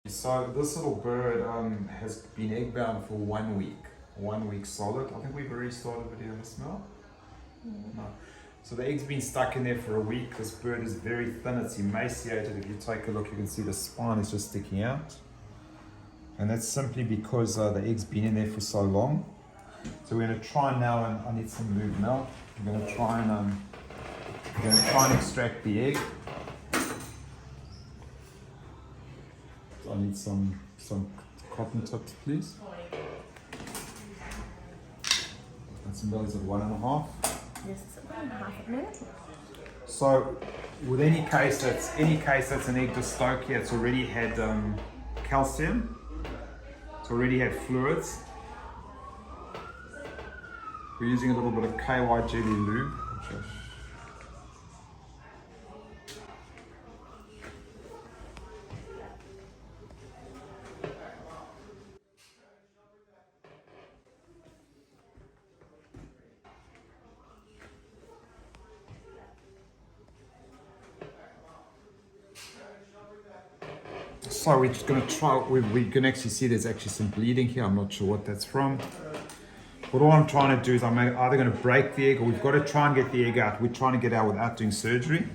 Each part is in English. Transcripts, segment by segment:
So this little bird has been egg-bound for 1 week. 1 week solid. I think we've already started video on the smell. No. So the egg's been stuck in there for a week. This bird is very thin, it's emaciated. If you take a look, you can see the spine is just sticking out. And that's simply because the egg's been in there for so long. So we're going to try now, and I need some lube now. We're going to try and extract the egg. So I need some cotton tips, please. And some bellies at 1.5. Yes, it's at 1.5 a minute. So with any case that's an egg dystocia, it's already had calcium. It's already had fluids. We're using a little bit of KY jelly lube, which so we're just going to try, we can actually see there's actually some bleeding here. I'm not sure what that's from. But all I'm trying to do is I'm either going to break the egg, or we've got to try and get the egg out. We're trying to get out without doing surgery.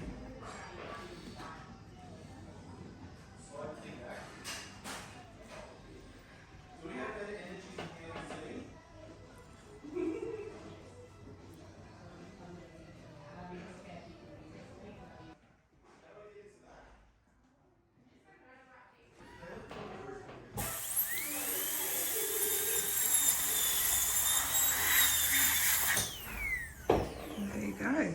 There you go.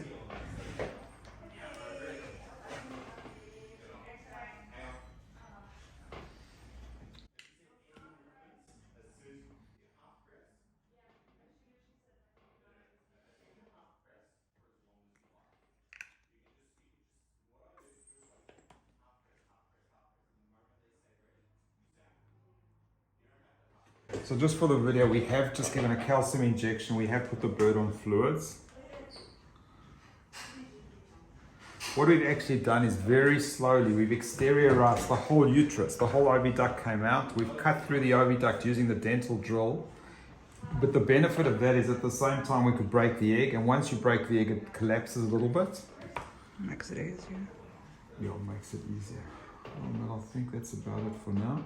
So just for the video, we have just given a calcium injection. We have put the bird on fluids. What we've actually done is very slowly, we've exteriorized the whole uterus. The whole oviduct came out. We've cut through the oviduct using the dental drill. But the benefit of that is at the same time we could break the egg. And once you break the egg, it collapses a little bit. Makes it easier. Yeah, it makes it easier. But I think that's about it for now.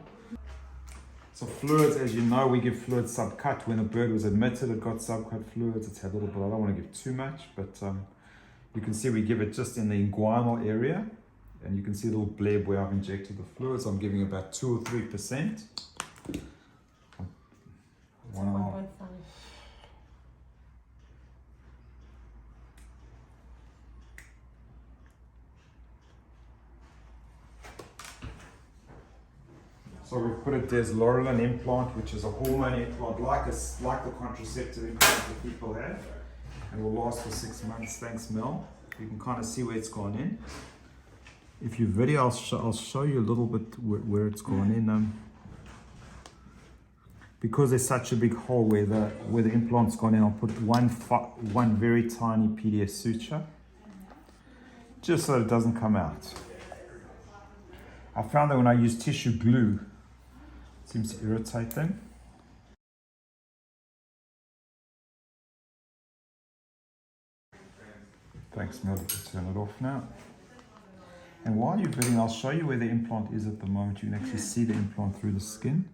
So fluids, as you know, we give fluids subcut. When the bird was admitted, it got subcut fluids. It's had a little bit, I don't want to give too much, but you can see we give it just in the inguinal area. And you can see a little bleb where I've injected the fluids. I'm giving about 2 or 3%. 1.5. So we've put a deslorelin implant, which is a hormone implant, like the contraceptive implant that people have, and will last for 6 months. Thanks, Mel. You can kind of see where it's gone in. If you video, I'll show you a little bit where it's gone in. Because there's such a big hole where the implant's gone in, I'll put one very tiny PDS suture, just so it doesn't come out. I found that when I use tissue glue, it seems to irritate them. Thanks, Mel. You can turn it off now. And while you're videoing, I'll show you where the implant is at the moment. You can actually see the implant through the skin.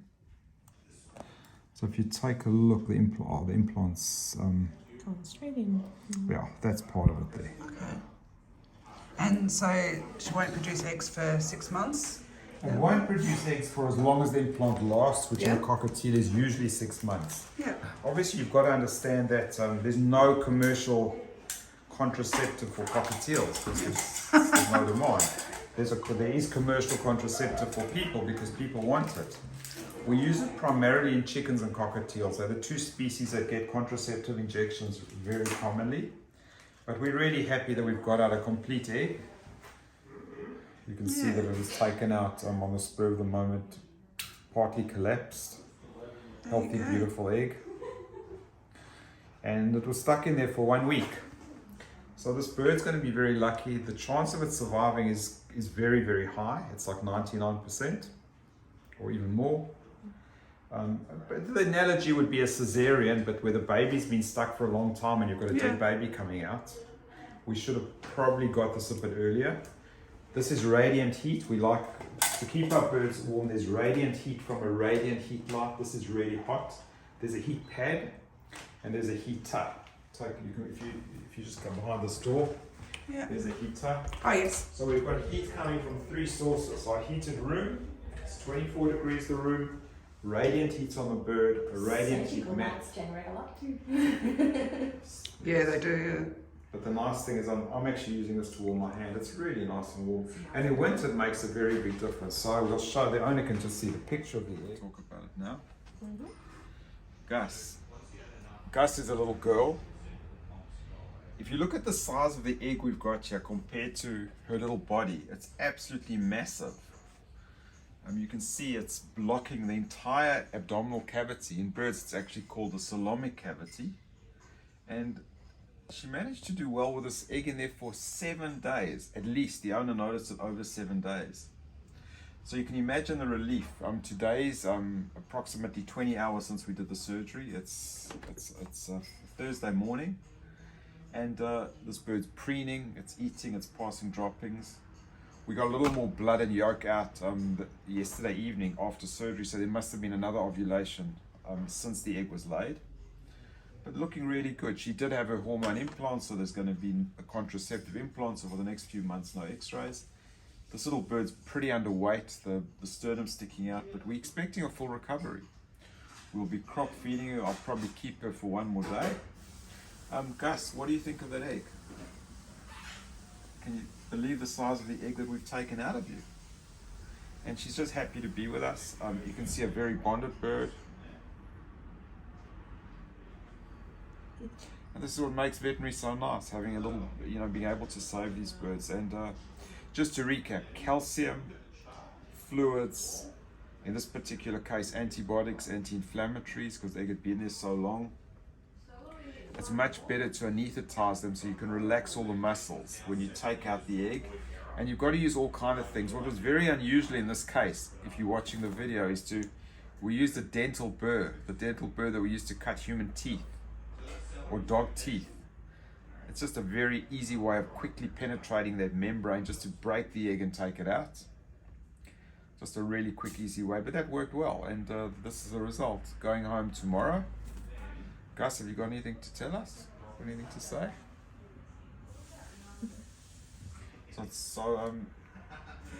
So if you take a look, the implant's Gone straight in. yeah, that's part of it there. Okay. And so she won't produce eggs for 6 months? It won't produce eggs for as long as the implant lasts, which in a Yeah. cockatiel is usually 6 months. Yeah. Obviously, you've got to understand that there's no commercial contraceptive for cockatiels because there's no demand. There is commercial contraceptive for people because people want it. We use it primarily in chickens and cockatiels. They're the 2 species that get contraceptive injections very commonly. But we're really happy that we've got out a complete egg. You can see that it was taken out on the spur of the moment, partly collapsed. Healthy, beautiful egg. And it was stuck in there for 1 week. So this bird's going to be very lucky. The chance of it surviving is very, very high. It's like 99%. or even more. But the analogy would be a cesarean, but where the baby's been stuck for a long time and you've got a dead baby coming out. We should have probably got this a bit earlier. This is radiant heat. We like to keep our birds warm. There's radiant heat from a radiant heat light. This is really hot. There's a heat pad and there's a heat tap. If you just come behind this door, there's a heat tap. Oh, yes. So we've got heat coming from 3 sources. Our heated room, it's 24 degrees the room. Radiant heat on the bird, a radiant heat mat. generate a lot too. Yeah, they do. But the nice thing is I'm actually using this to warm my hand. It's really nice and warm. And in winter it makes a very big difference. So we'll show, the owner can just see the picture of the egg. Talk about it now. Gus. Gus is a little girl. If you look at the size of the egg we've got here compared to her little body, it's absolutely massive. You can see it's blocking the entire abdominal cavity. In birds it's actually called the coelomic cavity. And she managed to do well with this egg in there for 7 days. At least the owner noticed it over 7 days. So you can imagine the relief. Today's approximately 20 hours since we did the surgery. It's Thursday morning. And this bird's preening, it's eating, it's passing droppings. We got a little more blood and yolk out yesterday evening after surgery, so there must have been another ovulation since the egg was laid. But looking really good. She did have her hormone implant, so there's going to be a contraceptive implant, so for the next few months no x-rays. This little bird's pretty underweight, the sternum's sticking out, but we're expecting a full recovery. We'll be crop feeding her. I'll probably keep her for 1 more day. Gus, what do you think of that egg? Can you believe the size of the egg that we've taken out of you? And she's just happy to be with us. You can see a very bonded bird. And this is what makes veterinary so nice, having a little, being able to save these birds. And just to recap, calcium, fluids, in this particular case antibiotics, anti-inflammatories, because they get been there so long. It's much better to anesthetize them so you can relax all the muscles when you take out the egg. And you've got to use all kinds of things. What was very unusual in this case, if you're watching the video, is we used a dental burr, the dental burr that we used to cut human teeth or dog teeth. It's just a very easy way of quickly penetrating that membrane just to break the egg and take it out. Just a really quick, easy way, but that worked well. And this is the result. Going home tomorrow. Gus, have you got anything to tell us? Anything to say? So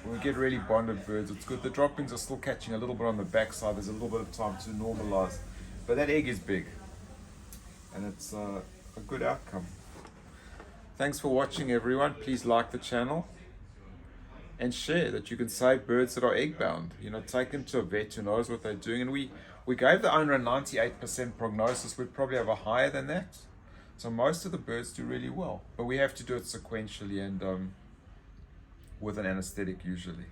when we get really bonded birds, it's good. The droppings are still catching a little bit on the backside. There's a little bit of time to normalize. But that egg is big. And it's a good outcome. Thanks for watching, everyone. Please like the channel. And share that you can save birds that are egg-bound. Take them to a vet who knows what they're doing. And we gave the owner a 98% prognosis. We'd probably have a higher than that. So most of the birds do really well. But we have to do it sequentially and with an anesthetic usually.